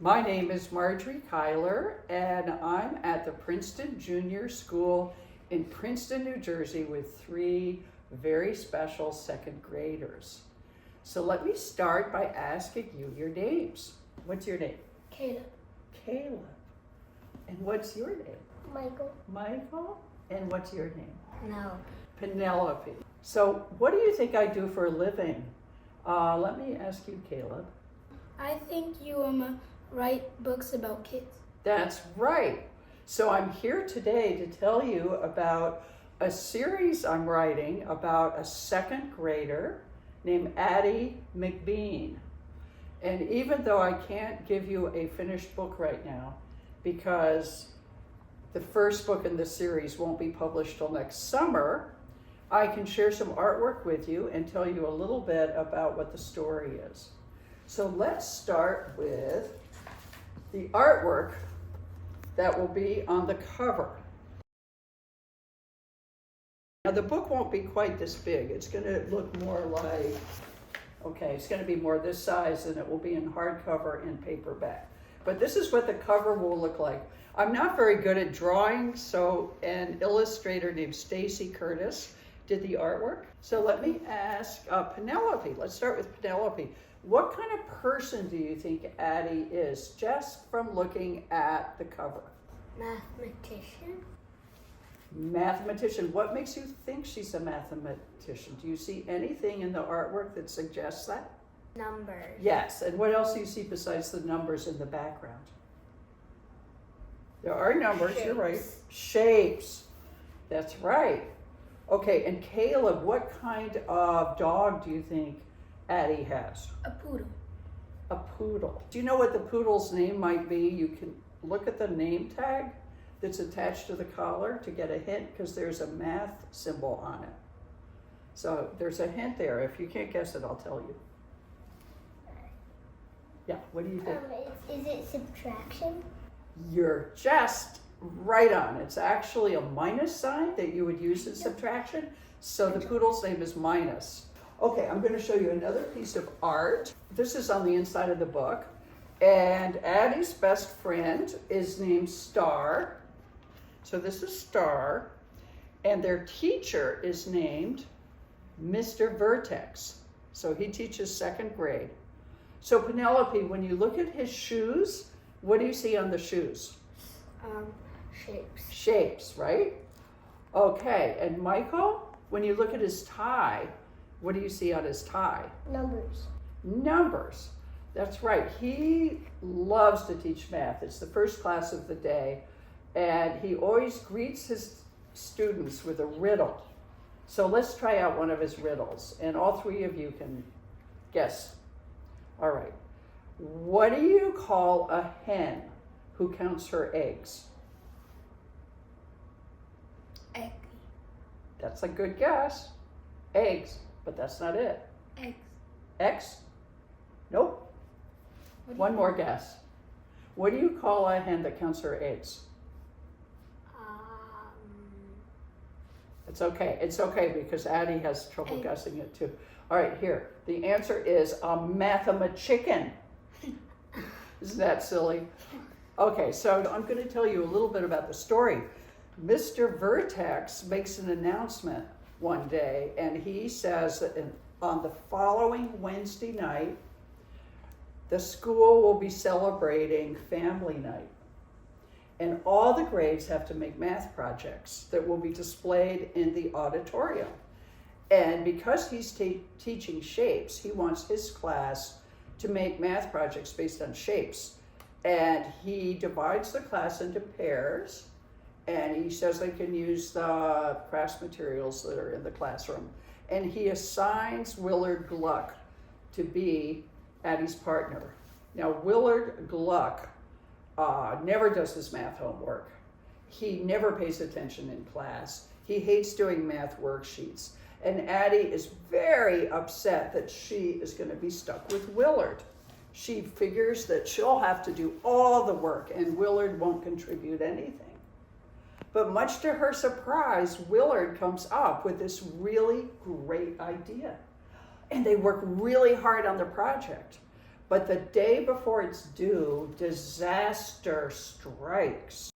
My name is Margery Cuyler, and I'm at the Princeton Junior School in Princeton, New Jersey with 3 very special second graders. So let me start by asking you your names. What's your name? Caleb. Caleb. And what's your name? Michael. Michael. And what's your name? No. Penelope. So what do you think I do for a living? Let me ask you, Caleb. I think you write books about kids. That's right. So I'm here today to tell you about a series I'm writing about a second grader named Addy McBean. And even though I can't give you a finished book right now, because the first book in the series won't be published till next summer, I can share some artwork with you and tell you a little bit about what the story is. So let's start with the artwork that will be on the cover. Now the book won't be quite this big. It's going to look more like, it's going to be more this size, and it will be in hardcover and paperback. But this is what the cover will look like. I'm not very good at drawing, so an illustrator named Stacy Curtis did the artwork. So let me ask Penelope. Let's start with Penelope. What kind of person do you think Addy is, just from looking at the cover? Mathematician. Mathematician. What makes you think she's a mathematician? Do you see anything in the artwork that suggests that? Numbers. Yes. And what else do you see besides the numbers in the background? There are numbers. Shapes. You're right. Shapes. That's right. Okay. And Caleb, what kind of dog do you think Addy has? A poodle. A poodle. Do you know what the poodle's name might be? You can look at the name tag that's attached to the collar to get a hint, because there's a math symbol on it. So there's a hint there. If you can't guess it, I'll tell you. Yeah, what do you think? Is it subtraction? You're just right on. It's actually a minus sign that you would use in subtraction. So the poodle's name is Minus. Okay, I'm going to show you another piece of art. This is on the inside of the book. And Addy's best friend is named Star. So this is Star. And their teacher is named Mr. Vertex. So he teaches 2nd grade. So Penelope, when you look at his shoes, what do you see on the shoes? Shapes. Shapes, right? Okay, and Michael, when you look at his tie, what do you see on his tie? Numbers. Numbers. That's right. He loves to teach math. It's the first class of the day, and he always greets his students with a riddle. So let's try out one of his riddles, and all 3 of you can guess. All right. What do you call a hen who counts her eggs? Egg. That's a good guess. Eggs, but that's not it. Eggs. X? Nope. One more guess. What do you call a hen that counts her eggs? It's okay. It's okay, because Addy has trouble guessing it too. All right, here. The answer is a mathemachicken. Isn't that silly? Okay, so I'm going to tell you a little bit about the story. Mr. Vertex makes an announcement one day, and he says that on the following Wednesday night, the school will be celebrating family night. And all the grades have to make math projects that will be displayed in the auditorium. And because he's teaching shapes, he wants his class to make math projects based on shapes. And he divides the class into pairs, and he says they can use the crafts materials that are in the classroom. And he assigns Willard Gluck to be Addy's partner. Now, Willard Gluck never does his math homework. He never pays attention in class. He hates doing math worksheets. And Addy is very upset that she is going to be stuck with Willard. She figures that she'll have to do all the work and Willard won't contribute anything. But much to her surprise, Willard comes up with this really great idea. And they work really hard on the project. But the day before it's due, disaster strikes.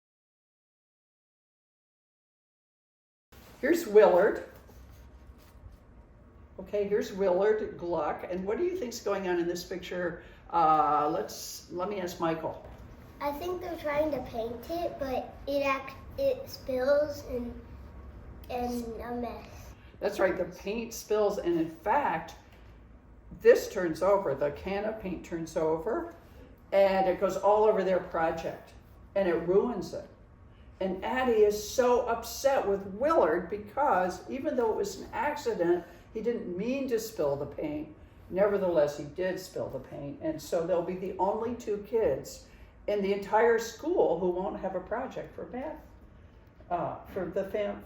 Here's Willard. Okay, here's Willard Gluck. And what do you think's going on in this picture? Let me ask Michael. I think they're trying to paint it, but it spills and a mess. That's right, the paint spills, and in fact, this turns over, the can of paint turns over, and it goes all over their project, and it ruins it. And Addy is so upset with Willard because even though it was an accident, he didn't mean to spill the paint. Nevertheless, he did spill the paint, and so they'll be the only two kids in the entire school who won't have a project for math,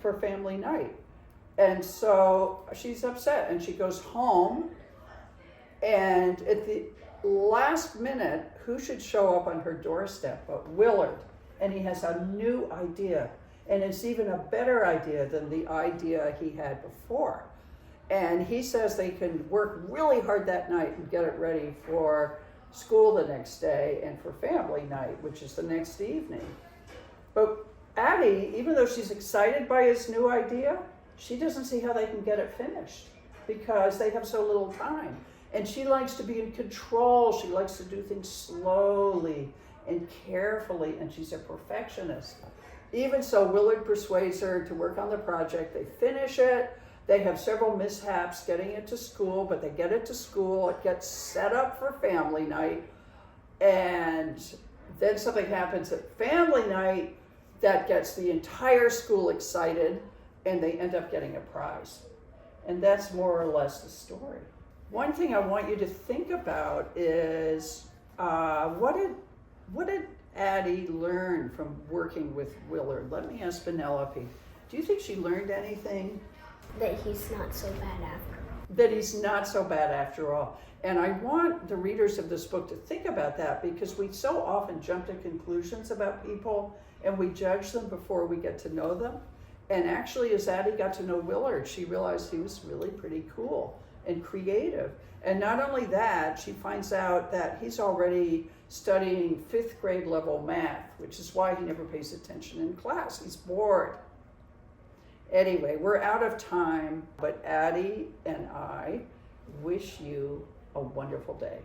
for family night. And so she's upset, and she goes home, and at the last minute, who should show up on her doorstep but Willard? And he has a new idea, and it's even a better idea than the idea he had before. And he says they can work really hard that night and get it ready for school the next day and for family night, which is the next evening. But Addy, even though she's excited by his new idea, she doesn't see how they can get it finished because they have so little time. And she likes to be in control. She likes to do things slowly and carefully, and she's a perfectionist. Even so, Willard persuades her to work on the project. They finish it. They have several mishaps getting it to school, but they get it to school. It gets set up for family night. And then something happens at family night that gets the entire school excited, and they end up getting a prize. And that's more or less the story. One thing I want you to think about is what did Addy learn from working with Willard? Let me ask Penelope. Do you think she learned anything? That he's not so bad after all. That he's not so bad after all. And I want the readers of this book to think about that because we so often jump to conclusions about people and we judge them before we get to know them. And actually, as Addy got to know Willard, she realized he was really pretty cool and creative. And not only that, she finds out that he's already studying 5th grade level math, which is why he never pays attention in class. He's bored. Anyway, we're out of time, but Addy and I wish you a wonderful day.